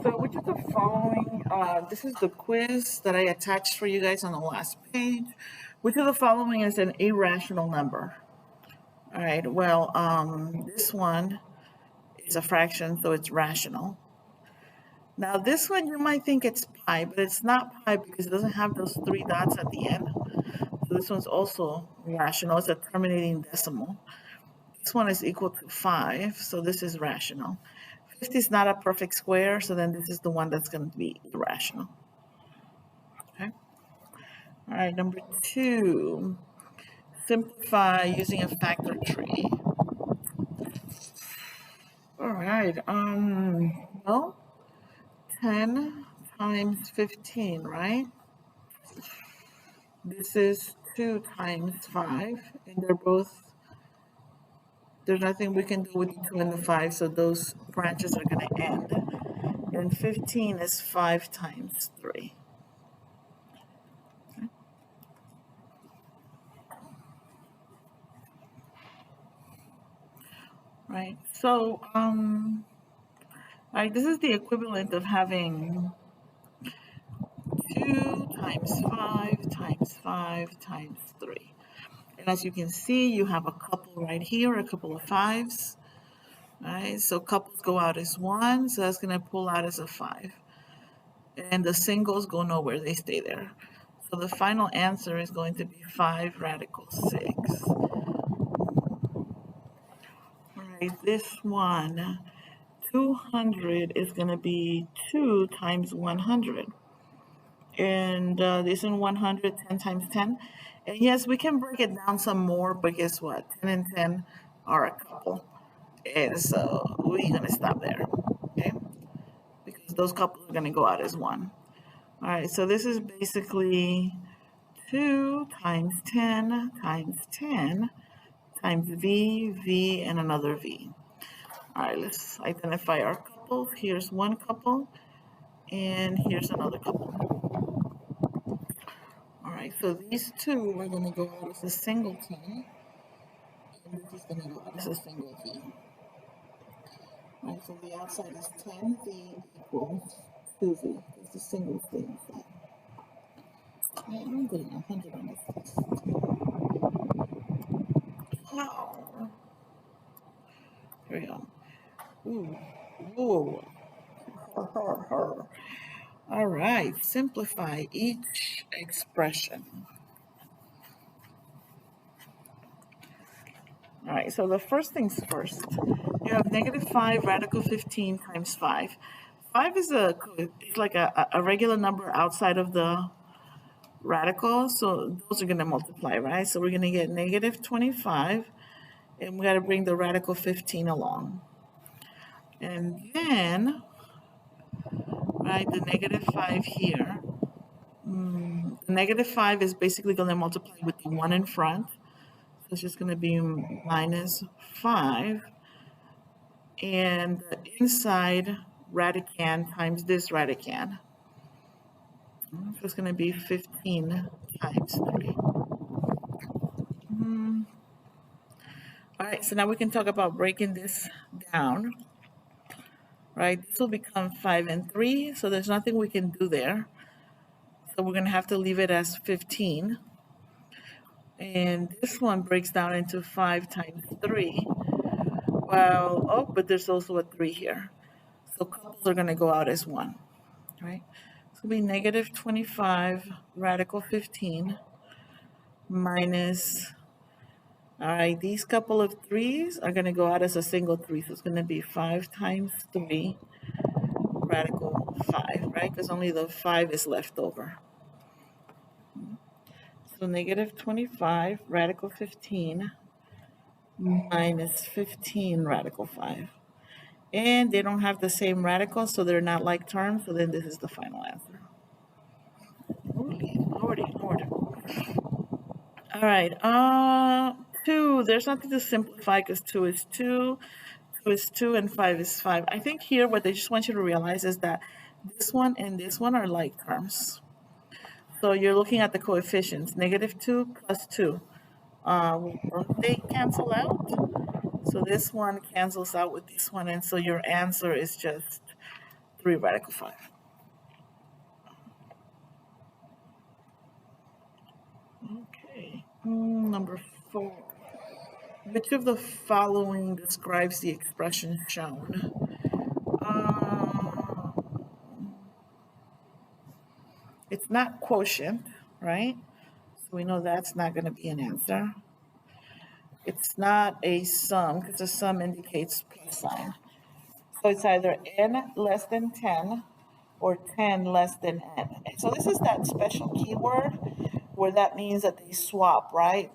So which of the following, this is the quiz that I attached for you guys on the last page. Which of the following is an irrational number? All right, well, this one is a fraction, so it's rational. Now this one you might think it's pi, but it's not pi because it doesn't have those three dots at the end. So this one's also rational. It's a terminating decimal. This one is equal to 5, so this is rational. 50 is not a perfect square, so then this is the one that's going to be irrational. Okay. All right, number 2. Simplify using a factor tree. All right. Well, 10 times 15, right? This is 2 times 5, and there's nothing we can do with the 2 and the 5, so those branches are going to end. And 15 is 5 times 3. Okay. Right. So, right, this is the equivalent of having 2 times 5 times 5 times 3. And as you can see, you have a couple right here, a couple of 5s. Right, so couples go out as 1, so that's going to pull out as a 5. And the singles go nowhere, they stay there. So the final answer is going to be 5 radical 6. All right, this one, 200 is going to be 2 times 100. And this one 100, 10 times 10. And yes, we can break it down some more, but guess what? 10 and 10 are a couple. And so we're going to stop there, okay? Because those couples are going to go out as 1. All right, so this is basically 2 times 10 times 10 times V, and another V. All right, let's identify our couples. Here's one couple, and here's another couple. All right, so these two are going to go out as a singleton, and this is going to go out as a single V. All right, so the outside is 10V equals 2V. It's a single thing inside. I'm getting 100 on this. Wow. Here we go. Ooh. Ooh. All right, simplify each expression. All right, so the first things first. You have negative 5 radical 15 times 5. 5 is like a regular number outside of the radical, so those are going to multiply, right? So we're going to get negative 25, and we got to bring the radical 15 along. And then, right, the negative 5 here. The negative 5 is basically going to multiply with the 1 in front. So it's just going to be minus 5. And the inside radicand times this radicand. So it's going to be 15 times 3. All right, so now we can talk about breaking this down. Right, this will become 5 and 3, so there's nothing we can do there. So we're going to have to leave it as 15. And this one breaks down into 5 times 3. Well, oh, but there's also a 3 here. So couples are going to go out as 1, right? So it'll be negative 25 radical 15 minus, all right, these couple of 3's are going to go out as a single 3. So it's going to be 5 times 3 radical 5, right? Because only the 5 is left over. So negative 25 radical 15 minus 15 radical 5. And they don't have the same radical, so they're not like terms, so then this is the final answer. Lordy. All right, 2, there's nothing to simplify because 2 is 2, 2 is 2, and 5 is 5. I think here what they just want you to realize is that this one and this one are like terms. So you're looking at the coefficients, negative 2 plus 2. Don't they cancel out? So this one cancels out with this one, and so your answer is just 3 radical 5. Okay, number 4. Which of the following describes the expression shown? It's not quotient, right? So we know that's not going to be an answer. It's not a sum because the sum indicates plus sign. So it's either n less than 10 or 10 less than n. And so this is that special keyword where that means that they swap, right?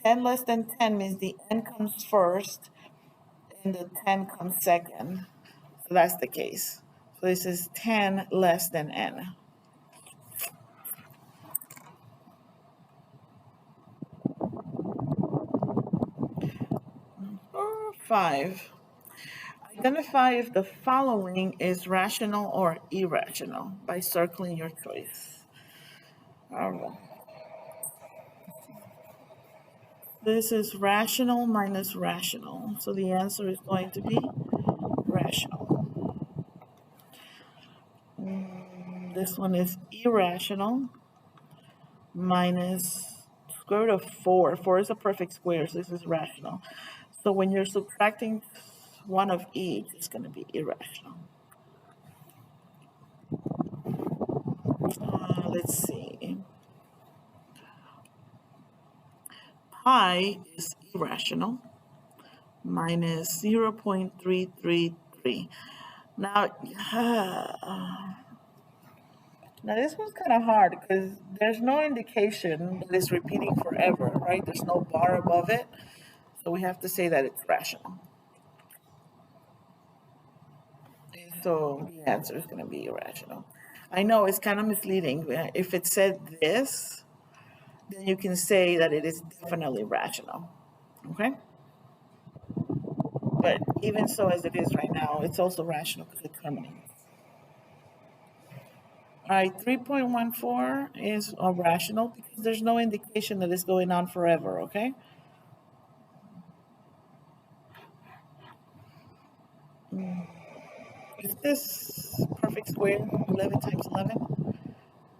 10 less than 10 means the n comes first and the 10 comes second. So that's the case. So this is 10 less than n. 5. Identify if the following is rational or irrational by circling your choice. All right. This is rational minus rational. So the answer is going to be rational. This one is irrational minus square root of 4. 4 is a perfect square, so this is rational. So when you're subtracting one of each, it's going to be irrational. Let's see. Pi is irrational minus 0.333. Now, now this one's kind of hard because there's no indication that it's repeating forever, right? There's no bar above it. So we have to say that it's rational. So the answer is going to be irrational. I know it's kind of misleading. If it said this, then you can say that it is definitely rational. Okay? But even so as it is right now, it's also rational because it terminates. All right, 3.14 is rational because there's no indication that it's going on forever, okay? Is this perfect square, 11 times 11?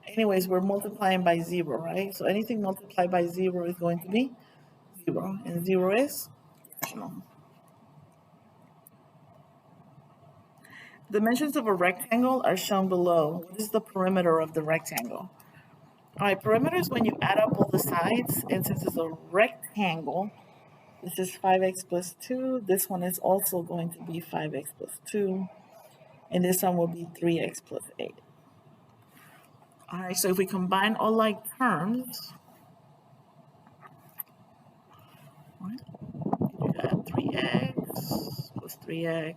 Anyways, we're multiplying by 0, right? So anything multiplied by 0 is going to be 0, and 0 is rational. Dimensions of a rectangle are shown below. What is the perimeter of the rectangle? All right, perimeter is when you add up all the sides, and since it's a rectangle, this is 5x plus 2. This one is also going to be 5x plus 2. And this one will be 3x plus 8. All right, so if we combine all like terms, right, you got 3x plus 3x,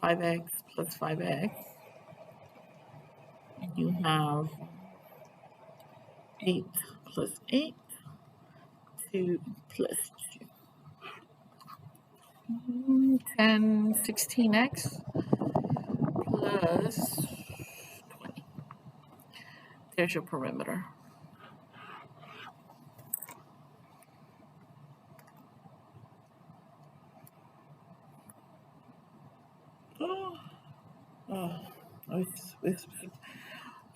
5x plus 5x. And you have 8 plus 8, 2 plus 2. 10, 16x plus 20. There's your perimeter.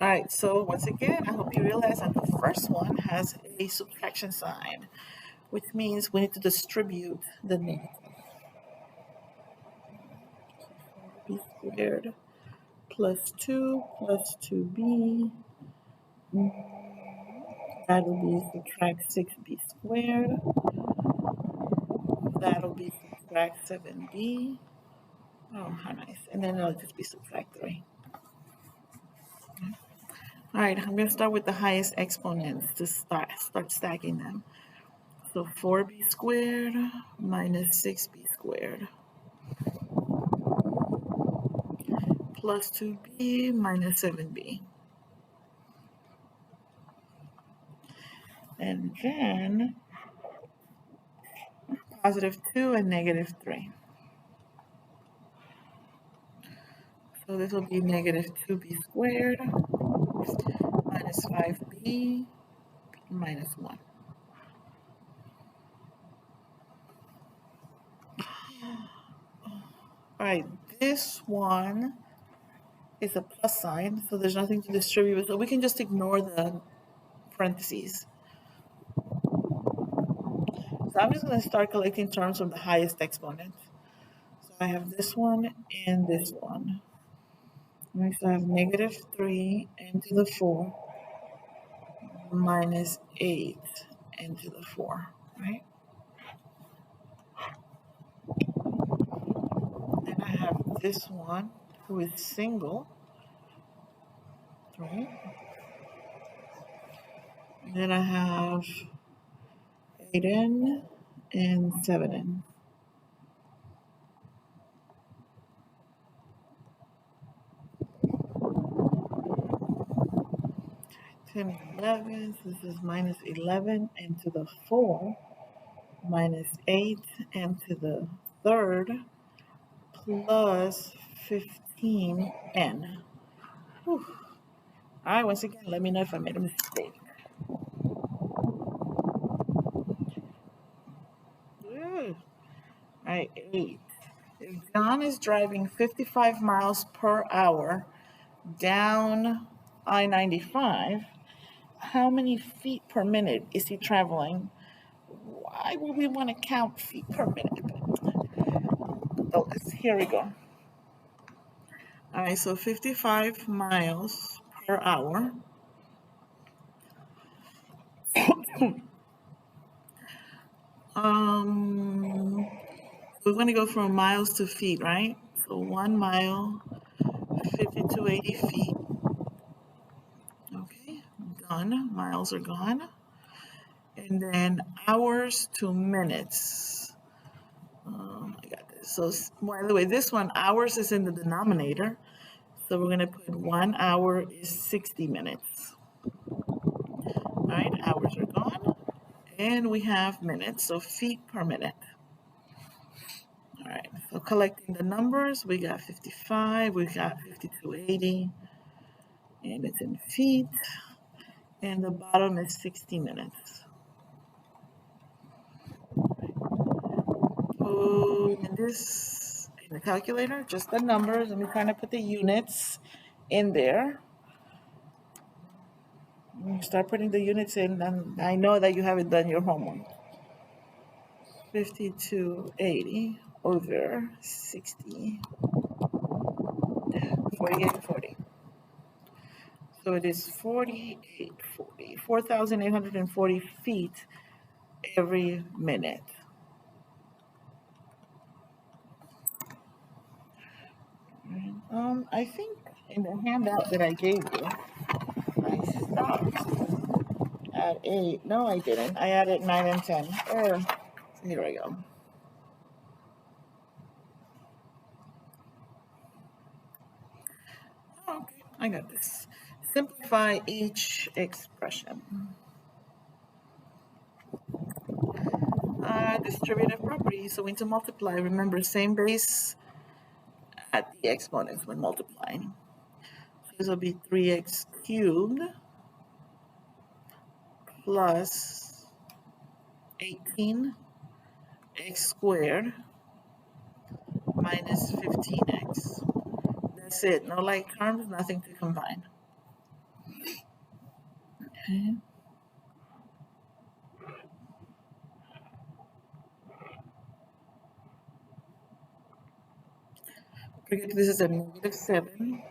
All right, so once again, I hope you realize that the first one has a subtraction sign, which means we need to distribute the negative. B squared plus 2 plus 2b. That'll be subtract 6b squared. That'll be subtract 7b. Oh, how nice. And then it'll just be subtract 3. All right, I'm going to start with the highest exponents to start stacking them. So 4b squared minus 6b squared plus 2b minus 7b. And then positive 2 and negative 3. So this will be negative 2b squared minus 5b minus 1. All right, this one It's a plus sign, so there's nothing to distribute. So we can just ignore the parentheses. So I'm just going to start collecting terms from the highest exponent. So I have this one and this one. Next I have negative 3 n to the 4 minus 8 n to the 4, right? Then I have this one who is single, right? Then I have 8n and 7n. 10 and 11, so this is minus 11 n to the 4 minus 8 n to the third plus 15n. Whew. All right, once again, let me know if I made a mistake. All right, 8. If John is driving 55 miles per hour down I-95, how many feet per minute is he traveling? Why would we want to count feet per minute? Oh, here we go. All right, so 55 miles per hour. We're going to go from miles to feet, right? So 1 mile, 5280 feet. Okay, done. Miles are gone. And then hours to minutes. I got this. So, by the way, this one, hours is in the denominator. So we're going to put 1 hour is 60 minutes. All right, hours are gone. And we have minutes, so feet per minute. All right, so collecting the numbers, we got 55, we got 5280, and it's in feet. And the bottom is 60 minutes. Oh, and this in the calculator, just the numbers. Let me kind of put the units in there. When you start putting the units in, then I know that you haven't done your homework. 5280 over 60, 4840. So it is 4,840 feet every minute. I think in the handout that I gave you, I stopped at 8. No, I didn't. I added 9 and 10. Here we go. Okay, I got this. Simplify each expression. Distributive property, so we need to multiply. Remember, same base at the exponents when multiplying. So this will be 3x cubed plus 18x squared minus 15x. That's it. No like terms, nothing to combine. Okay. Forget this is a negative 7,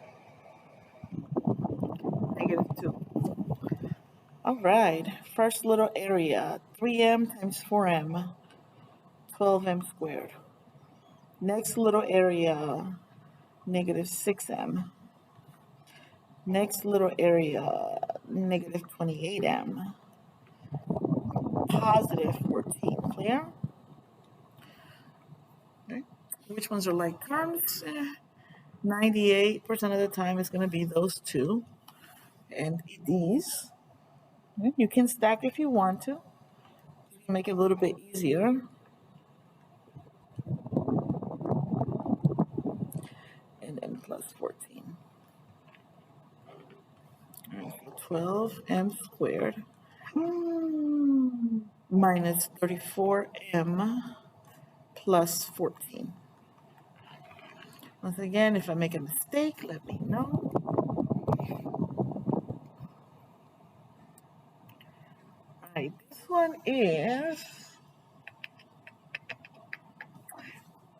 negative 2. All right, first little area, 3m times 4m, 12m squared. Next little area, negative 6m. Next little area, negative 28m. Positive 14, clear? Okay. Which ones are like terms? 98% of the time it's going to be those two. And these, you can stack if you want to. Make it a little bit easier. And then plus 14. All right, so 12m squared minus 34m plus 14. Once again, if I make a mistake, let me know. All right, this one is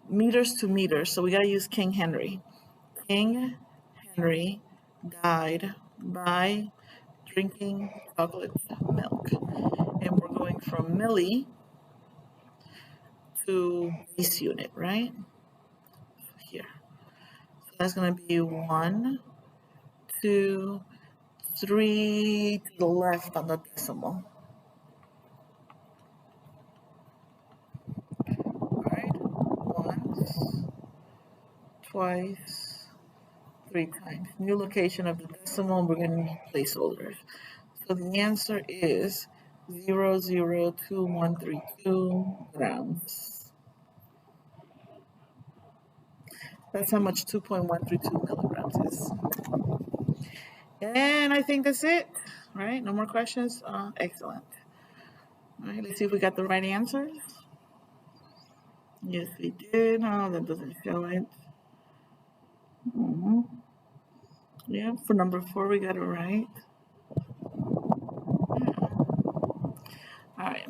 meters to meters, so we gotta use King Henry. King Henry died by drinking chocolate milk. And we're going from milli to base unit, right? Here. So that's going to be 1, 2, 3 to the left on the decimal. All right. Once, twice, 3 times. New location of the decimal, we're going to need placeholders. So the answer is 0.02132 grams. That's how much 2.132 milligrams is. And I think that's it. All right, no more questions. Excellent. All right, let's see if we got the right answers. Yes, we did. Oh, that doesn't show it. Yeah, for number 4, we got it right. Yeah. All right.